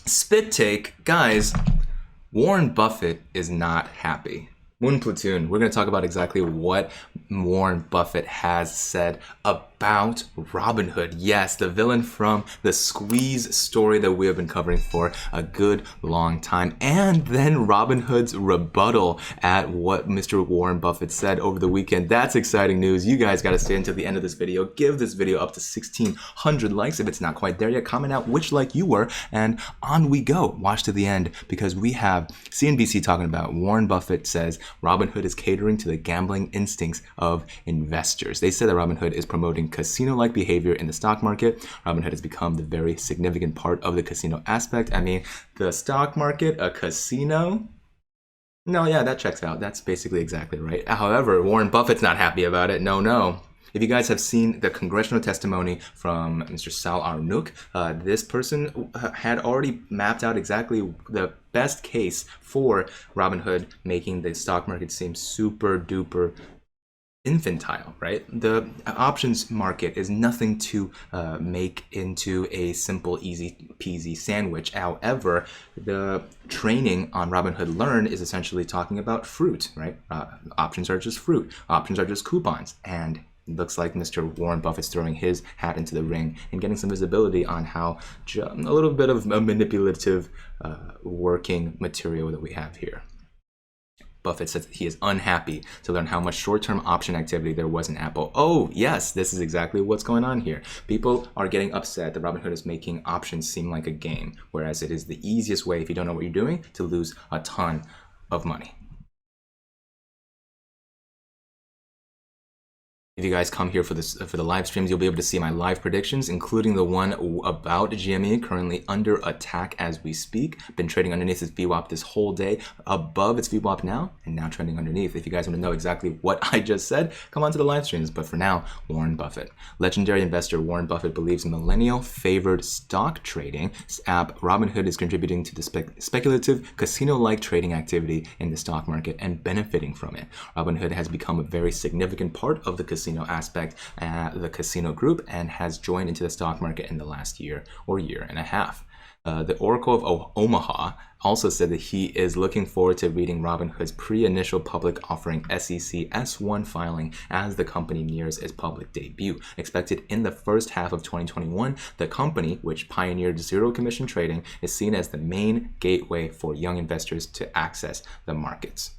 Spit take, guys. Warren Buffett is not happy. Moon Platoon, we're going to talk about exactly what Warren Buffett has said about Robinhood. Yes, the villain from the squeeze story that we have been covering for a good long time. And then Robinhood's rebuttal at what Mr. Warren Buffett said over the weekend. That's exciting news. You guys got to stay until the end of this video. Give this video up to 1,600 likes. If it's not quite there yet, comment out which like you were. And on we go. Watch to the end because we have CNBC talking about Warren Buffett says Robinhood is catering to the gambling instincts of investors. They said that Robinhood is promoting casino-like behavior in the stock market. Robinhood has become the very significant part of the casino aspect. I mean, the stock market, a casino? No, yeah, that checks out. That's basically exactly right. However, Warren Buffett's not happy about it. No. If you guys have seen the congressional testimony from Mr. Sal Arnook, this person had already mapped out exactly the best case for Robinhood, making the stock market seem super duper infantile, right? The options market is nothing to make into a simple, easy peasy sandwich. However, the training on Robinhood Learn is essentially talking about fruit, right? Options are just fruit. Options are just coupons. And it looks like Mr. Warren Buffett's throwing his hat into the ring and getting some visibility on how a little bit of a manipulative working material that we have here. Buffett says he is unhappy to learn how much short-term option activity there was in Apple. Oh, yes, this is exactly what's going on here. People are getting upset that Robinhood is making options seem like a game, whereas it is the easiest way, if you don't know what you're doing, to lose a ton of money. If you guys come here for the live streams, you'll be able to see my live predictions, including the one about GME, currently under attack as we speak. Been trading underneath its VWAP this whole day, above its VWAP now, and now trending underneath. If you guys want to know exactly what I just said, come on to the live streams. But for now, Warren Buffett. Legendary investor Warren Buffett believes millennial-favored stock trading app Robinhood is contributing to the speculative casino-like trading activity in the stock market and benefiting from it. Robinhood has become a very significant part of the casino aspect, the casino group, and has joined into the stock market in the last year or year and a half. The Oracle of Omaha also said that he is looking forward to reading Robinhood's pre-initial public offering SEC S1 filing as the company nears its public debut. Expected in the first half of 2021, the company, which pioneered zero commission trading, is seen as the main gateway for young investors to access the markets.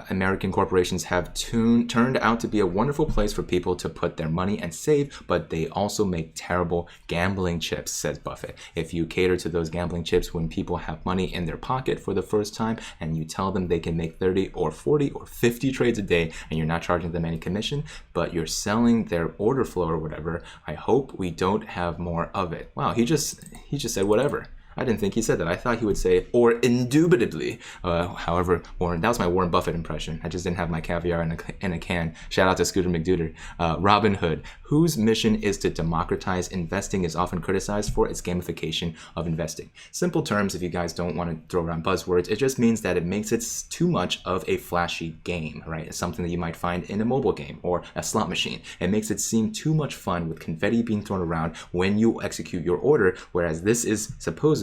American corporations have turned out to be a wonderful place for people to put their money and save, but they also make terrible gambling chips, says Buffett. If you cater to those gambling chips when people have money in their pocket for the first time and you tell them they can make 30 or 40 or 50 trades a day and you're not charging them any commission, but you're selling their order flow or whatever, I hope we don't have more of it. Wow, he just said whatever. I didn't think he said that. I thought he would say, or indubitably. However, that was my Warren Buffett impression. I just didn't have my caviar in a can. Shout out to Scooter McDuder. Robinhood, whose mission is to democratize investing, is often criticized for its gamification of investing. Simple terms, if you guys don't want to throw around buzzwords, it just means that it makes it too much of a flashy game, right? It's something that you might find in a mobile game or a slot machine. It makes it seem too much fun with confetti being thrown around when you execute your order, whereas this is supposedly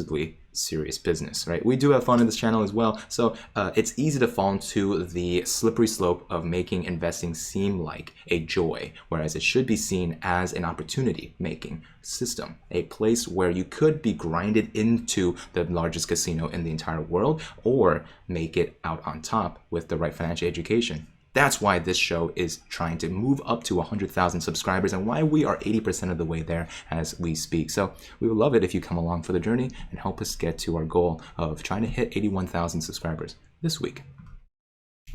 serious business, right? We do have fun in this channel as well, so it's easy to fall into the slippery slope of making investing seem like a joy, whereas it should be seen as an opportunity-making system, a place where you could be grinded into the largest casino in the entire world or make it out on top with the right financial education. That's why this show is trying to move up to 100,000 subscribers and why we are 80% of the way there as we speak. So we would love it if you come along for the journey and help us get to our goal of trying to hit 81,000 subscribers this week.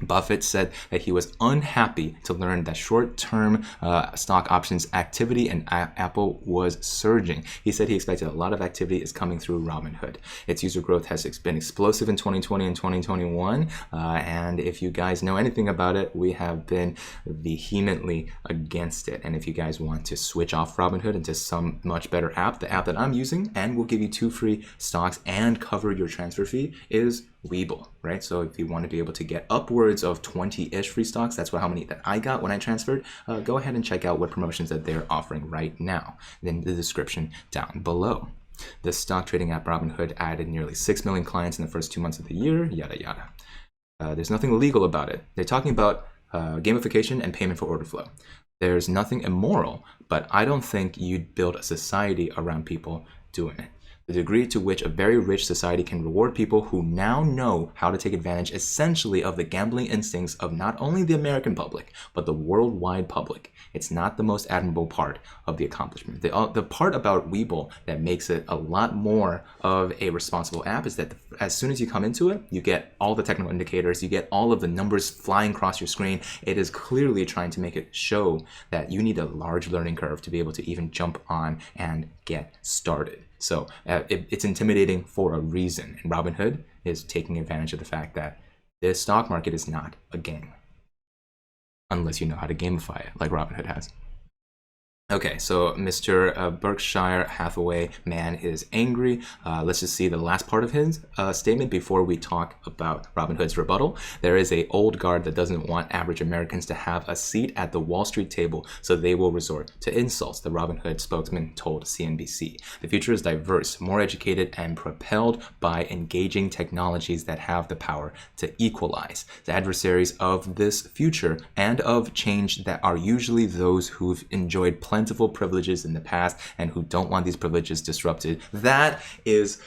Buffett said that he was unhappy to learn that short-term stock options activity in Apple was surging. He said he expected a lot of activity is coming through Robinhood. Its user growth has been explosive in 2020 and 2021, and if you guys know anything about it, we have been vehemently against it. And if you guys want to switch off Robinhood into some much better app, the app that I'm using and will give you 2 free stocks and cover your transfer fee is Webull, right? So if you want to be able to get upwards of 20-ish free stocks, that's how many that I got when I transferred, go ahead and check out what promotions that they're offering right now in the description down below. The stock trading app Robinhood added nearly 6 million clients in the first 2 months of the year, yada yada. There's nothing illegal about it. They're talking about gamification and payment for order flow. There's nothing immoral, but I don't think you'd build a society around people doing it. The degree to which a very rich society can reward people who now know how to take advantage essentially of the gambling instincts of not only the American public, but the worldwide public. It's not the most admirable part of the accomplishment. The part about Webull that makes it a lot more of a responsible app is that as soon as you come into it, you get all the technical indicators, you get all of the numbers flying across your screen. It is clearly trying to make it show that you need a large learning curve to be able to even jump on and get started. So it's intimidating for a reason. And Robinhood is taking advantage of the fact that this stock market is not a game. Unless you know how to gamify it, like Robinhood has. Okay, so Mr. Berkshire Hathaway man is angry. Let's just see the last part of his statement before we talk about Robinhood's rebuttal. There is an old guard that doesn't want average Americans to have a seat at the Wall Street table, so they will resort to insults, the Robinhood spokesman told CNBC. The future is diverse, more educated, and propelled by engaging technologies that have the power to equalize. The adversaries of this future and of change that are usually those who've enjoyed plentiful privileges in the past and who don't want these privileges disrupted. That is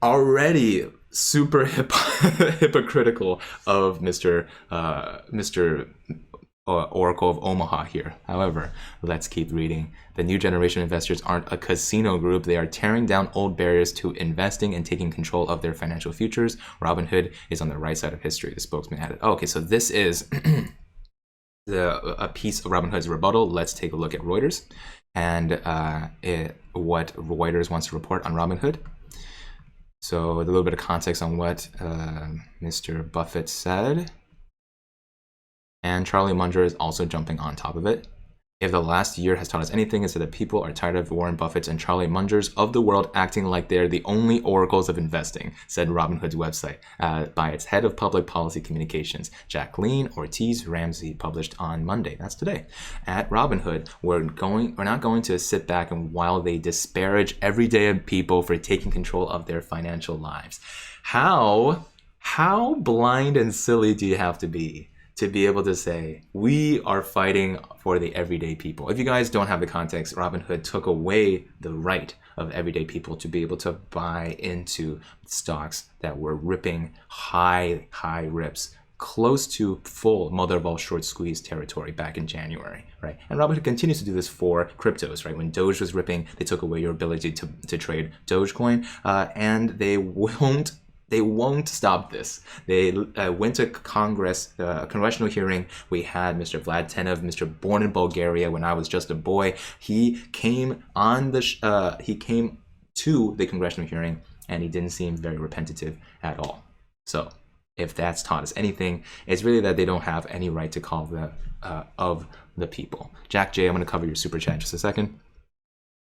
already super hypocritical of Mr. Oracle of Omaha here. However, let's keep reading. The new generation investors aren't a casino group. They are tearing down old barriers to investing and taking control of their financial futures. Robinhood is on the right side of history, the spokesman added. Okay, so this is a piece of Robinhood's rebuttal. Let's take a look at Reuters and what Reuters wants to report on Robinhood. So a little bit of context on what Mr. Buffett said. And Charlie Munger is also jumping on top of it. If the last year has taught us anything, it's that people are tired of Warren Buffett's and Charlie Mungers of the world acting like they're the only oracles of investing, said Robinhood's website by its head of public policy communications, Jacqueline Ortiz Ramsey, published on Monday. That's today. At Robinhood, we're not going to sit back and while they disparage everyday people for taking control of their financial lives. How blind and silly do you have to be able to say, we are fighting for the everyday people? If you guys don't have the context, Robinhood took away the right of everyday people to be able to buy into stocks that were ripping high rips, close to full mother of all short squeeze territory back in January, right? And Robinhood continues to do this for cryptos, right? When Doge was ripping, they took away your ability to trade Dogecoin, and they won't stop this. They went to Congress, congressional hearing. We had Mr. Vlad, Mr. born in Bulgaria when I was just a boy. He came to the congressional hearing, and he didn't seem very repetitive at all. So if that's taught us anything, it's really that they don't have any right to call of the people. Jack J, I'm going to cover your super chat in just a second.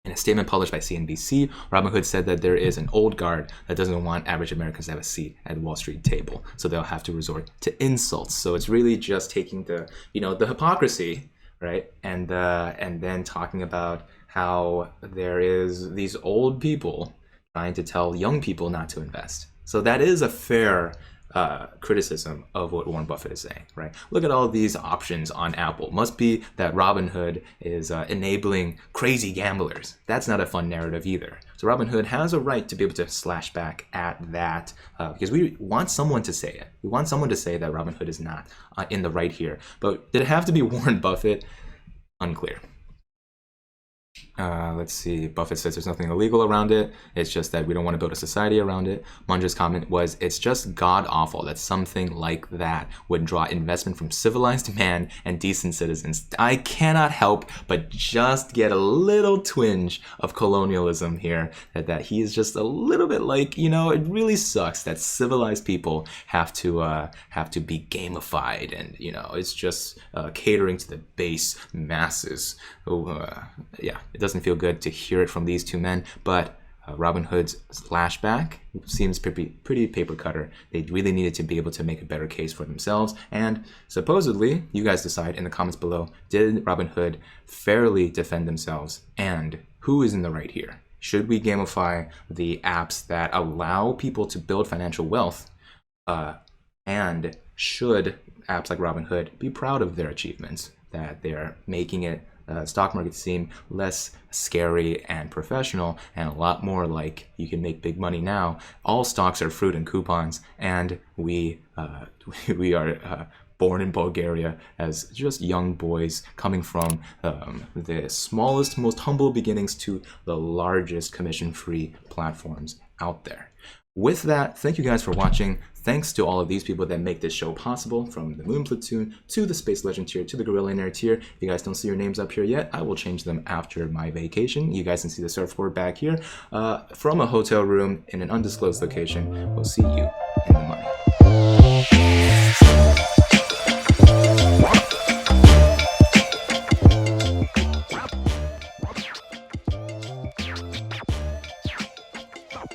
In a statement published by CNBC, Robinhood said that there is an old guard that doesn't want average Americans to have a seat at the Wall Street table, so they'll have to resort to insults. So it's really just taking the hypocrisy, right, and then talking about how there is these old people trying to tell young people not to invest. So that is a fair criticism of what Warren Buffett is saying, right? Look at all these options on Apple. Must be that Robinhood is enabling crazy gamblers. That's not a fun narrative either. So Robinhood has a right to be able to slash back at that because we want someone to say it. We want someone to say that Robinhood is not in the right here. But did it have to be Warren Buffett? Unclear. Let's see. Buffett says there's nothing illegal around it. It's just that we don't want to build a society around it. Munger's comment was, it's just god awful that something like that would draw investment from civilized man and decent citizens. I cannot help but just get a little twinge of colonialism here, that he is just a little bit like, it really sucks that civilized people have to be gamified, and it's just catering to the base masses. Yeah, it doesn't feel good to hear it from these two men, but Robinhood's lashback seems pretty paper cutter. They really needed to be able to make a better case for themselves, and supposedly, you guys decide in the comments below, did Robinhood fairly defend themselves, and who is in the right here? Should we gamify the apps that allow people to build financial wealth? And should apps like Robinhood be proud of their achievements, that they're making it stock market seem less scary and professional and a lot more like you can make big money now? All stocks are fruit and coupons, and we are born in Bulgaria as just young boys coming from the smallest, most humble beginnings to the largest commission-free platforms out there. With that, thank you guys for watching. Thanks to all of these people that make this show possible, from the Moon Platoon to the Space Legend tier to the Gorillionaire tier. If you guys don't see your names up here yet, I will change them after my vacation. You guys can see the surfboard back here from a hotel room in an undisclosed location. We'll see you in the money.